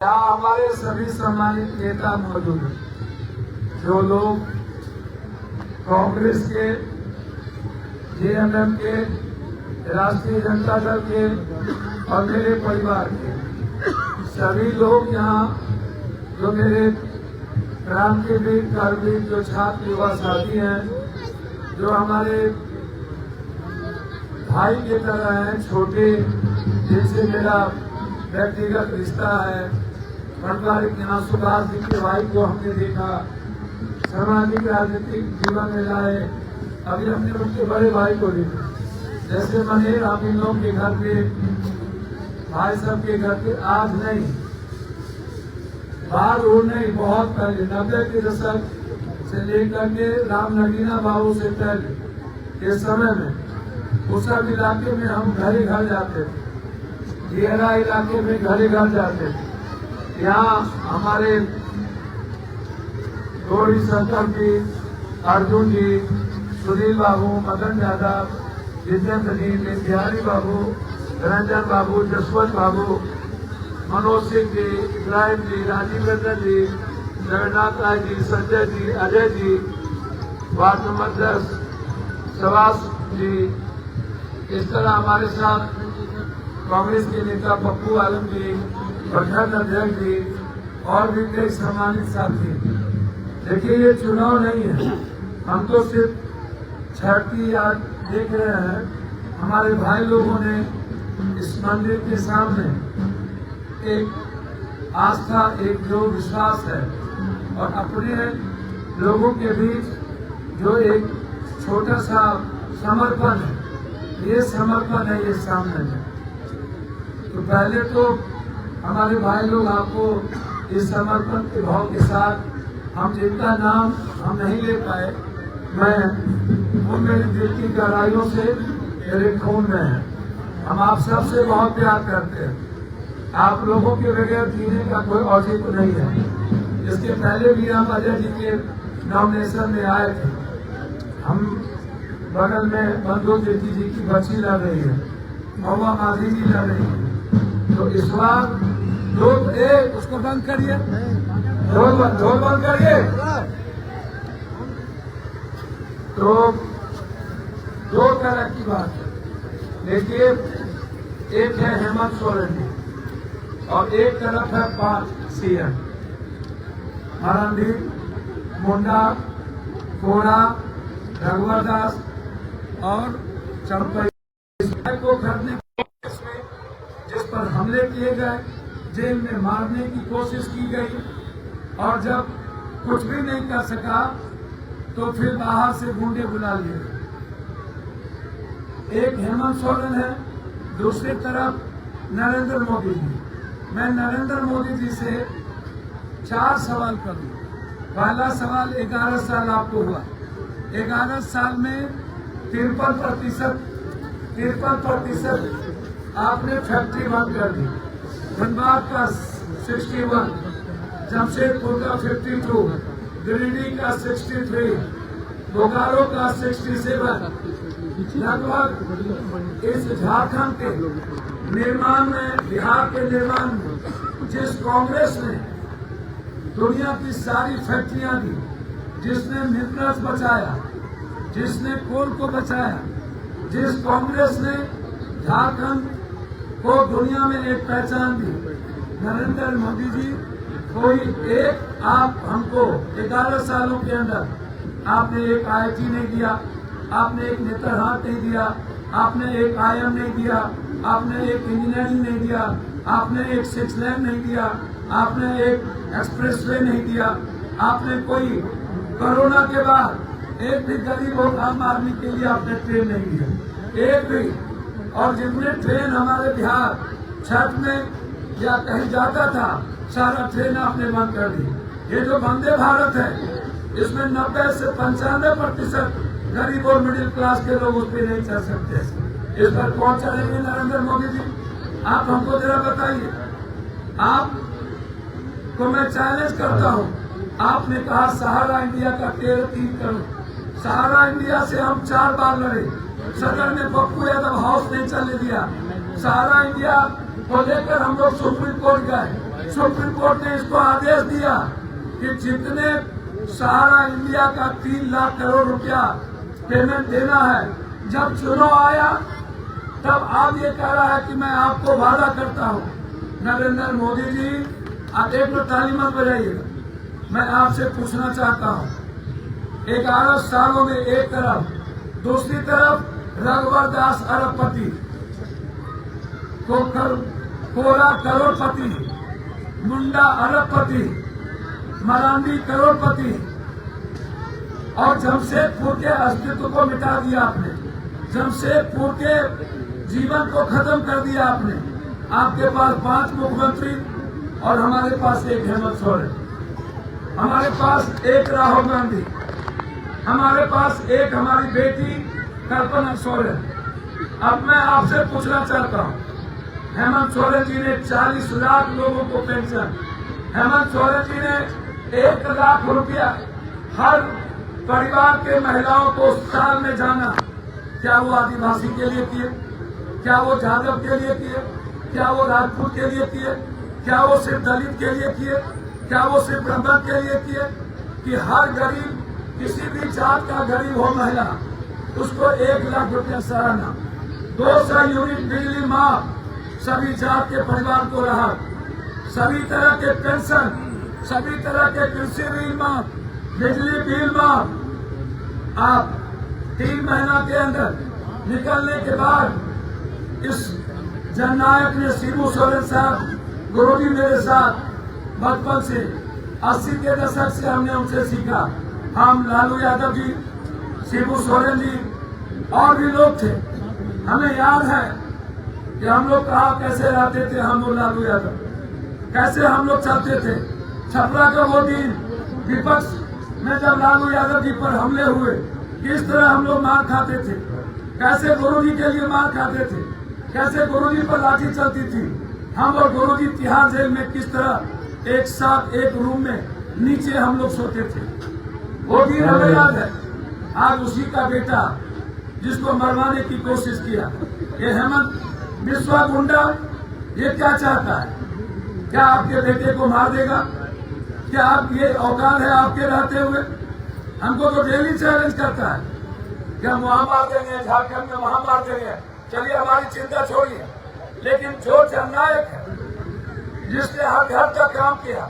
यहाँ हमारे सभी सम्मानित नेता मौजूद हैं, जो लोग कांग्रेस के, जेएमएम के, राष्ट्रीय जनता दल के और मेरे परिवार के सभी लोग यहाँ, जो मेरे क्रांतिवीर कर्मवीर जो छात्र युवा साथी हैं, जो हमारे भाई की तरह हैं, छोटे, जिनसे मेरा व्यक्तिगत रिश्ता है। पारिवारिक यहाँ सुभाष जी के भाई को हमने देखा, सामाजिक राजनीतिक जीवन में लाए, अभी हमने उनके बड़े भाई को देखा। जैसे मनेर आप इन लोगों के घर पे, भाई साहब के घर पे आज नहीं, बाहर और नहीं, बहुत पहले 90 के दशक से लेकर के राम नगीना बाबू से पहले के समय में उस सब इलाके में हम घरे घर जाते थे, घेरा इलाके में घरे घर जाते थे। यहाँ हमारे गौरी शंकर जी, अर्जुन जी, सुनील बाबू, मदन यादव, जितेंद्र जी, बिहारी बाबू, रंजन बाबू, जसवंत बाबू, मनोज सिंह जी, इब्राहिम जी, राजीव रंजन जी, जगन्नाथ राय जी, संजय जी, अजय जी, वार्ड नंबर 10 सुभाष जी, इस तरह हमारे साथ कांग्रेस के नेता पप्पू आलम जी, प्रखंड अध्यक्ष जी और भी कई सम्मानित साथी। देखिए, ये चुनाव नहीं है, हम तो सिर्फ छठी याद देख रहे हैं। हमारे भाई लोगों ने इस मंदिर के सामने एक आस्था, एक जो विश्वास है और अपने लोगों के बीच जो एक छोटा सा समर्पण है, ये समर्पण है ये सामने है। तो पहले तो हमारे भाई लोग आपको इस समर्पण के भाव के साथ, हम जिनका नाम हम नहीं ले पाए, मैं वो मेरी दिल की गहराइयों से मेरे खून में है। हम आप सबसे बहुत प्यार करते हैं। आप लोगों के बगैर जीने का कोई औचित्य नहीं है। इसके पहले भी हम अजय जी के नॉमिनेशन में आए थे। हम बगल में बंधु जेठी जी की बच्ची लड़ रही है, महुआ माझी जी लड़ रही है। तो इस बार उसको बंद करिए, ढोल बंद करिए। तो दो तरह की बात है। देखिए, एक है हेमंत सोरेन जी और एक तरफ है 5 सीएम, मरणदीप, मुंडा, कोड़ा, रघुवर दास और चंपई को करने जिस पर हमले किए गए, जेल में मारने की कोशिश की गई और जब कुछ भी नहीं कर सका तो फिर बाहर से गुंडे बुला लिए। एक हेमंत सोरेन है, दूसरी तरफ नरेंद्र मोदी जी। मैं नरेंद्र मोदी जी से 4 सवाल करूं। पहला सवाल, 11 साल आपको हुआ, 11 साल में 53% आपने फैक्ट्री बंद कर दी। धनबाद का 61, जमशेदपुर का 52, गिरिडीह का 63, बोकारो का 67। लगभग इस झारखंड के निर्माण में, बिहार के निर्माण में जिस कांग्रेस ने दुनिया की सारी फैक्ट्रियां दी, जिसने मिनरल्स बचाया, जिसने कोल को बचाया, जिस कांग्रेस ने झारखंड को दुनिया में एक पहचान दी, नरेंद्र मोदी जी कोई एक, आप हमको 11 सालों के अंदर आपने एक IIT नहीं दिया, आपने एक नेतरहाट नहीं दिया, आपने एक IIM नहीं दिया, आपने एक इंजीनियरिंग नहीं दिया, आपने एक 6 लेन नहीं दिया, आपने एक एक्सप्रेसवे नहीं दिया, आपने कोई कोरोना के बाद एक भी गरीब और आम आदमी के लिए आपने ट्रेन नहीं दिया, एक भी। और जितने ट्रेन हमारे बिहार छठ में या कहीं जाता था, सारा ट्रेन आपने बंद कर दी। ये जो वंदे भारत है, इसमें 90 से 95% गरीब और मिडिल क्लास के लोग उस पर नहीं चल सकते। इस पर कौन चलेंगे? नरेंद्र मोदी जी। आप हमको जरा बताइए। आपको मैं चैलेंज करता हूँ, आपने कहा सहारा इंडिया का 13-3 करोड़। सहारा इंडिया से हम 4 बार लड़े, सदन में पप्पू यादव हाउस नहीं चलने दिया। सहारा इंडिया को लेकर हम लोग सुप्रीम कोर्ट गए, सुप्रीम कोर्ट ने इसको आदेश दिया कि जितने सहारा इंडिया का 3 लाख करोड़ रुपया पेमेंट देना है, जब चुनाव आया तब आप ये कह रहा है कि मैं आपको वादा करता हूँ। नरेंद्र मोदी जी, आप एक मिनट ताली मत बजाइएगा, मैं आपसे पूछना चाहता हूँ, 11 सालों में एक तरफ, दूसरी तरफ रघुवर दास अरबपति, कोरा करोड़पति, मुंडा अरबपति, मरांडी करोड़पति, और जमशेदपुर के अस्तित्व को मिटा दिया आपने, जमशेदपुर के जीवन को खत्म कर दिया आपने। आपके पास 5 मुख्यमंत्री और हमारे पास एक हेमंत सोरेन, हमारे पास एक राहुल गांधी, हमारे पास एक हमारी बेटी कल्पना सोरेन। अब मैं आपसे पूछना चाहता हूँ, हेमंत सोरेन जी ने 40 लाख लोगों को पेंशन, हेमंत सोरेन जी ने 1 लाख रुपया हर परिवार के महिलाओं को साल में जाना, क्या वो आदिवासी के लिए किए? क्या वो जादव के लिए किए? क्या वो राजपूत के लिए किए? क्या वो सिर्फ दलित के लिए किए? क्या वो सिर्फ ब्राह्मण के लिए किए? कि हर गरीब, किसी भी जात का गरीब हो महिला, उसको 1 लाख रुपया सराहना, 200 यूनिट बिजली माफ, सभी जात के परिवार को राहत, सभी तरह के पेंशन, सभी तरह के कृषि बिल माफ, बिजली बिल माफ। आप 3 महीना के अंदर निकलने के बाद इस जननायक ने, शिबू सोरेन साहब, गुरुजी मेरे साथ बचपन से 80 के दशक से हमने उनसे सीखा। हम लालू यादव जी, शिबू सोरेन जी और भी लोग थे, हमें याद है कि हम लोग कहा कैसे रहते थे, हम और लालू यादव कैसे हम लोग चलते थे। छपरा का वो दिन विपक्ष में जब लालू यादव जी पर हमले हुए, किस तरह हम लोग मार खाते थे, कैसे गुरुजी के लिए मार खाते थे, कैसे गुरुजी पर लाठी चलती थी। हम और गुरुजी तिहाड़ जेल में किस तरह एक साथ एक रूम में नीचे हम लोग सोते थे, वो दिन हमें याद है। आज उसी का बेटा जिसको मरवाने की कोशिश किया, ये हेमंत बिस्वा गुंडा, ये क्या चाहता है? क्या आपके बेटे को मार देगा? क्या आप ये औकात है आपके रहते हुए? हमको तो डेली चैलेंज करता है कि हम वहां मार देंगे, झारखंड में वहां मार देंगे। चलिए, हमारी चिंता छोड़िए, लेकिन जो जननायक है, जिसने हर घर का काम किया,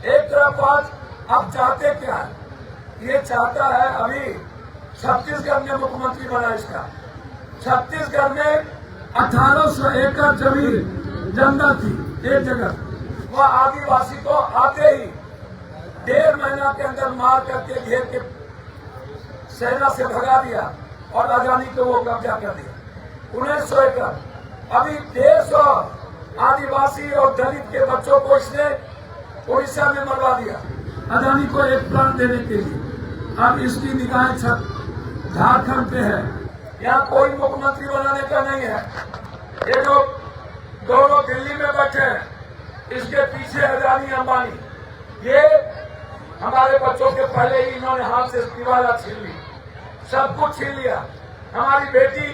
एक तरफ आज अब चाहते क्या है? ये चाहता है, अभी छत्तीसगढ़ में मुख्यमंत्री बना इसका, छत्तीसगढ़ में 1800 एकड़ जमीन जंगल थी एक जगह, वह आदिवासी को आते ही 1.5 महीना के अंदर मार करके घेर के सेना से भगा दिया और राजधानी को वो कब्जा कर दिया। 1900 एकड़, अभी 150 आदिवासी और दलित के बच्चों को इसने उड़ीसा में मरवा दिया अदानी को एक प्लान देने के लिए। अब इसकी निगाहें झारखंड पे है, यहाँ कोई मुख्यमंत्री बनाने का नहीं है। ये जो दोनों दिल्ली में बैठे हैं, इसके पीछे अदानी अंबानी, ये हमारे बच्चों के पहले ही इन्होंने हाथ से दीवार छीन ली, सब कुछ छीन लिया, हमारी बेटी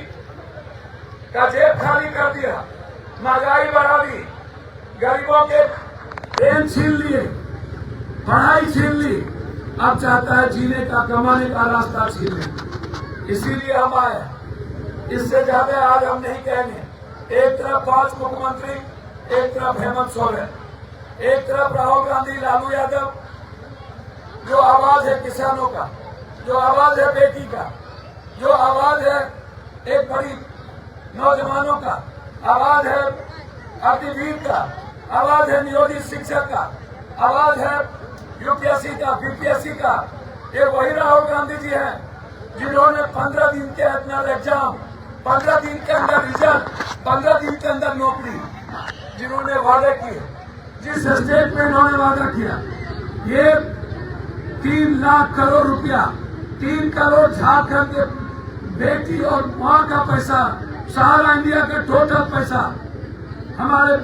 का जेब खाली कर दिया, महंगाई बढ़ा दी, गरीबों के ट्रेन छीन लिए, पढ़ाई छीन ली, अब चाहता है जीने का, कमाने का रास्ता छीन ले। इसीलिए हम आए, इससे ज्यादा आज हम नहीं कहेंगे। एक तरफ 5 मुख्यमंत्री, एक तरफ हेमंत सोरेन, एक तरफ राहुल गांधी, लालू यादव, जो आवाज है किसानों का, जो आवाज है बेटी का, जो आवाज है एक बड़ी नौजवानों का, आवाज है अग्निवीर का, आवाज है नियोजित शिक्षक का, आवाज है यूपीएससी का, बीपीएससी का। ये वही राहुल गांधी जी हैं जिन्होंने 15 दिन के अंदर एग्जाम, 15 दिन के अंदर रिजल्ट, 15 दिन के अंदर नौकरी, जिन्होंने वादे किए, जिस स्टेट में इन्होंने वादा किया, ये 3 लाख करोड़ रुपया, 3 करोड़ झारखंड के बेटी और मां का पैसा, सहारा इंडिया का टोटल पैसा हमारे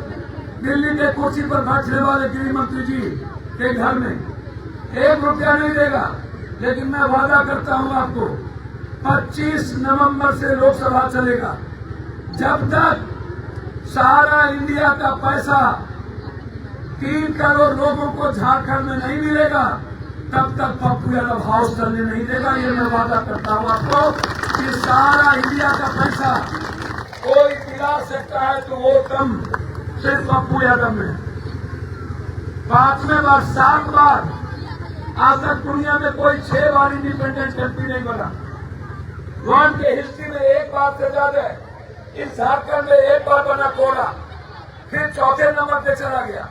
दिल्ली के कुर्सी पर बैठने वाले गृह मंत्री जी के घर में 1 रुपया नहीं देगा। लेकिन मैं वादा करता हूं आपको, 25 नवंबर से लोकसभा चलेगा, जब तक सहारा इंडिया का पैसा 3 करोड़ लोगों को झारखंड में नहीं मिलेगा, तब तक पप्पू यादव हाउस चलने नहीं देगा। ये मैं वादा करता हूँ आपको कि सारा इंडिया का पैसा कोई दिला सकता है तो वो कम सिर्फ पप्पू यादव में। 5वें बार 7 बार आज तक दुनिया में कोई 6 बार इंडिपेंडेंट कंट्री नहीं बना। वर्ल्ड के हिस्ट्री में 1 बार से ज्यादा है। इस झारखंड में 1 बार बना कोड़ा, फिर चौथे नंबर पे चला गया।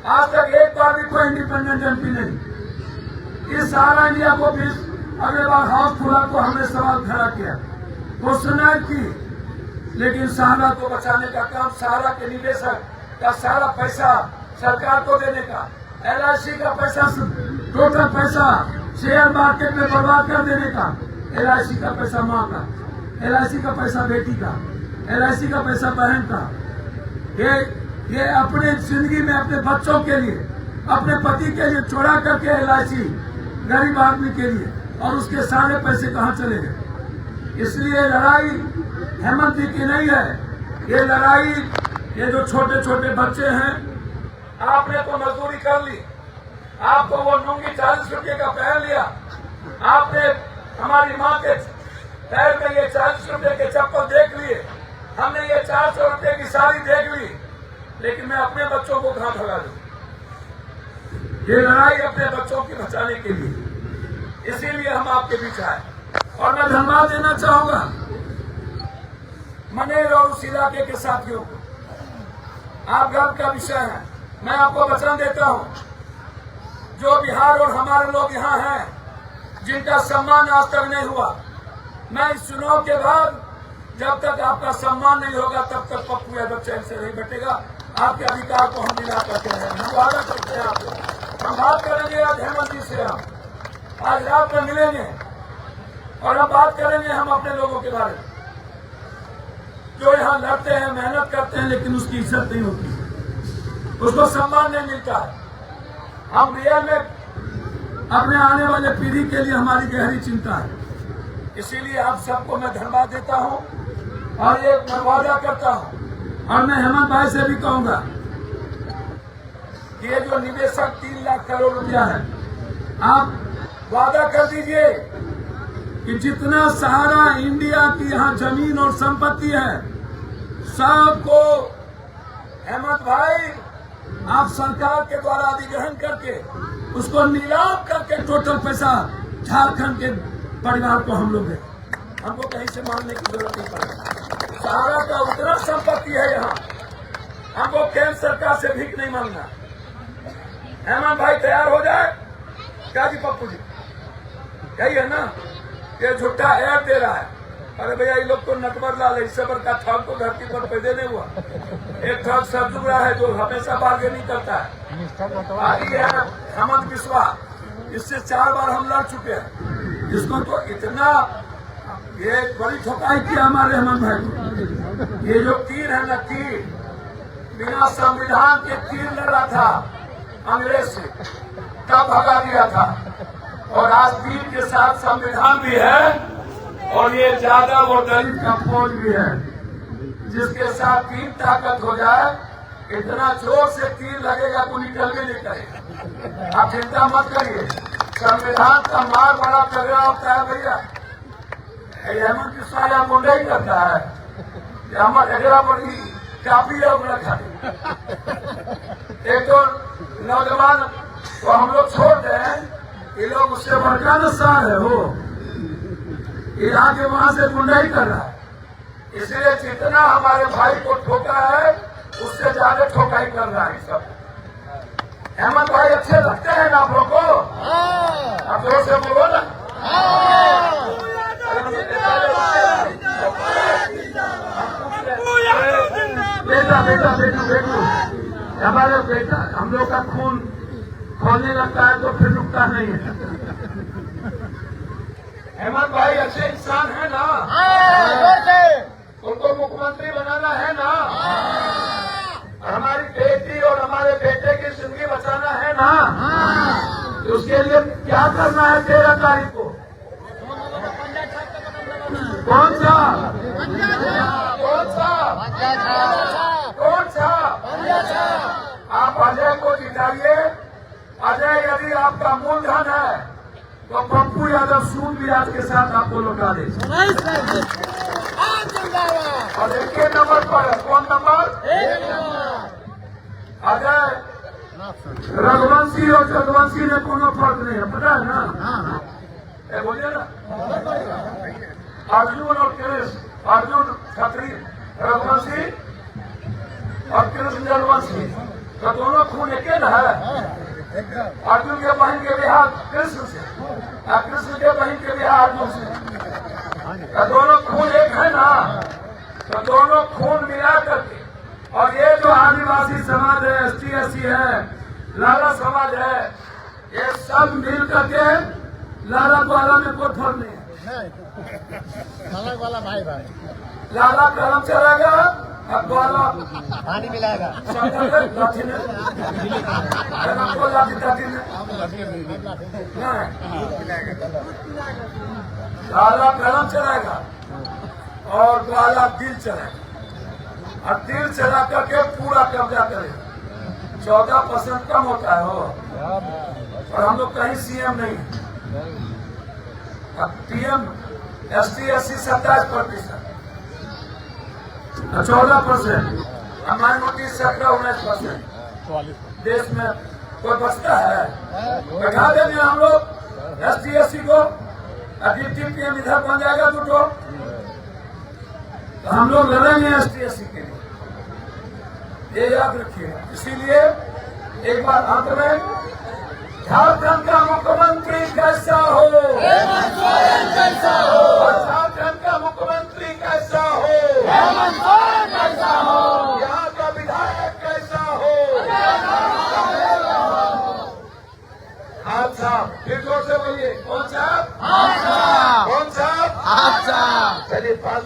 आज तक 1 बार भी कोई इंडिपेंडेंट एमपी नहीं। इस सारा इंडिया को भी अगले बार हाउस खुला तो हमने सवाल खड़ा किया, क्वेश्चन की, लेकिन सहारा को बचाने का काम, सहारा के निवेशक का सारा पैसा सरकार को देने का, LIC का पैसा, टोटल पैसा शेयर मार्केट में बर्बाद कर देने का, LIC का पैसा माँ का, LIC का पैसा बेटी का, LIC का पैसा बहन का, ये अपने जिंदगी में अपने बच्चों के लिए, अपने पति के लिए चोरा करके LIC गरीब आदमी के लिए, और उसके सारे पैसे कहाँ चले गए। इसलिए लड़ाई हेमंत जी की नहीं है, ये लड़ाई ये जो छोटे छोटे बच्चे हैं, आपने तो मजदूरी कर ली, आपको वो लुंगी 40 रुपये का पहन लिया, आपने हमारी माँ के पैर में ये 40 रुपये के चप्पल देख लिए, हमने ये 400 रुपये की साड़ी देख ली, लेकिन मैं अपने बच्चों को कहाँ भगा दूं। ये लड़ाई अपने बच्चों की बचाने के लिए, इसीलिए हम आपके बीच आए। और मैं धन्यवाद देना चाहूंगा मनेर और उस इलाके के साथियों को। आप गर्व का विषय है। मैं आपको वचन देता हूं, जो बिहार और हमारे लोग यहाँ हैं, जिनका सम्मान आज तक नहीं हुआ, मैं इस चुनाव के बाद जब तक आपका सम्मान नहीं होगा तब तक पप्पू यादव चैन से नहीं बैठेगा। आपके अधिकार को हम दिला करते हैं, हम वादा करते हैं आपको। हम बात करेंगे आज हेमंत जी से, हम आज रात में मिलेंगे और हम बात करेंगे हम अपने लोगों के बारे में, जो यहाँ लड़ते हैं, मेहनत करते हैं, लेकिन उसकी इज्जत नहीं होती, उसको सम्मान नहीं मिलता है। हम रियल में अपने आने वाले पीढ़ी के लिए हमारी गहरी चिंता है। इसीलिए आप सबको मैं धन्यवाद देता हूँ और ये मैं वादा करता हूँ, और मैं हेमंत भाई से भी कहूंगा कि ये जो निवेशक 3 लाख करोड़ रुपया है, आप वादा कर दीजिए कि जितना सहारा इंडिया की यहाँ जमीन और संपत्ति है, सबको हेमंत भाई आप सरकार के द्वारा अधिग्रहण करके उसको नीलाम करके टोटल पैसा झारखंड के परिवार को हम लोग दें। हमको कहीं से मांगने की जरूरत नहीं पड़ेगी। सहारा का उतना संपत्ति है यहाँ, हमको केंद्र सरकार से भीख नहीं मांगना। हेमंत भाई तैयार हो जाए क्या जी, पप्पू जी यही है ना। ये झूठा ऐड दे रहा है, अरे भैया ये लोग तो नटवर लाल है, इससे बड़का ठग तो धरती पर पैदा नहीं हुआ। एक ठग सदुरा है जो हमेशा बार्गेनिंग करता है। आगे है हेमंत बिस्वा, इससे 4 बार हम लड़ चुके हैं। इसको तो इतना ये बड़ी ठोकाई किया हमारे हेमंत भाई। ये जो तीर है ना, तीर बिना संविधान के तीर लड़ा था अंग्रेज से, तब भगा दिया था। और आज तीर के साथ संविधान भी है और ये यादव और दलित का फौज भी है, जिसके साथ तीर ताकत हो जाए, इतना जोर से तीर लगेगा तो निकल भी नहीं करेगा। आप चिंता मत करिए, संविधान का मार बड़ा तगड़ा होता है भैया। हेमंत बिस्वा या मुंडा ही करता है, हमारे अगला बड़ी काफी लोग रखा। एक तो नौजवान तो हम लोग छोड़ दें, ये लोग उससे बढ़कर नशान है, वो ये आगे वहां से गुंडाई कर रहा है। इसलिए जितना हमारे भाई को ठोका है, उससे ज्यादा ठोकाई कर रहा है सब। हेमंत भाई अच्छे लगते हैं ना आप लोग को? आप जोर से बोलो ना। बेटा बेटा बेटा बेटू, हमारे बेटा, हम लोग का खून खोलने लगता है तो फिर रुकता नहीं है। हेमंत भाई अच्छे इंसान है ना, उनको मुख्यमंत्री बनाना है ना, हमारी बेटी और हमारे बेटे की जिंदगी बचाना है ना, तो उसके लिए क्या करना है 13 तारीख को? कौन सा कौन सा कौन सा? आप आप अजय को जिताइए। अजय यदि आपका मूलधन है तो पप्पू यादव सूद ब्याज के साथ आपको लौटा दे। और एक नंबर पर है, कौन नंबर? अजय रघुवंशी और जगवंशी में कोनो फर्क नहीं है, पता है ना? बोलिए ना। अर्जुन और कृष्ण, अर्जुन क्षत्रिय रघुवंशी और कृष्ण जगवंशी, तो दोनों खून एक है। अर्जुन के बहन के बिहार कृष्ण से और कृष्ण के बहन के बिहार अर्जुन से, तो दोनों खून एक है ना। तो दोनों खून मिला करके, और ये जो आदिवासी समाज है, ST SC है, लाला समाज है, ये सब मिल करके लाला ग्वाला में कोई फर्क नहीं है। लाला ग्वाला भाई लाला कलम चलाएगा और ग्वाला पानी मिलाएगा। लाठी में आपको लाठी में लाला कलम चलाएगा और ग्वाला दिल चलाएगा, और दिल चला करके पूरा कब्जा करेगा। 14% कम होता है हो, और हम लोग कहीं CM नहीं। अब PM ST SC 27%, 14%, माइनॉरिटी 17-19%। देश में कोई बचता है? बैठा देंगे हम लोग ST SC को, डिप्टी PM इधर बन जाएगा तो हम लोग लड़ेंगे ST SC के लिए, ये याद रखिएगा। इसीलिए एक बार अंत में, झारखंड का मुख्यमंत्री कैसा हो, हेमंत सोरेन कैसा हो, और झारखंड का मुख्यमंत्री कैसा हो, हेमंत सोरेन कैसा हो, यहाँ का विधायक कैसा हो। आप साहब फिर जोर से बोलिए, कौन साहब? आप साहब, कौन साहब? आप साहब। चलिए 5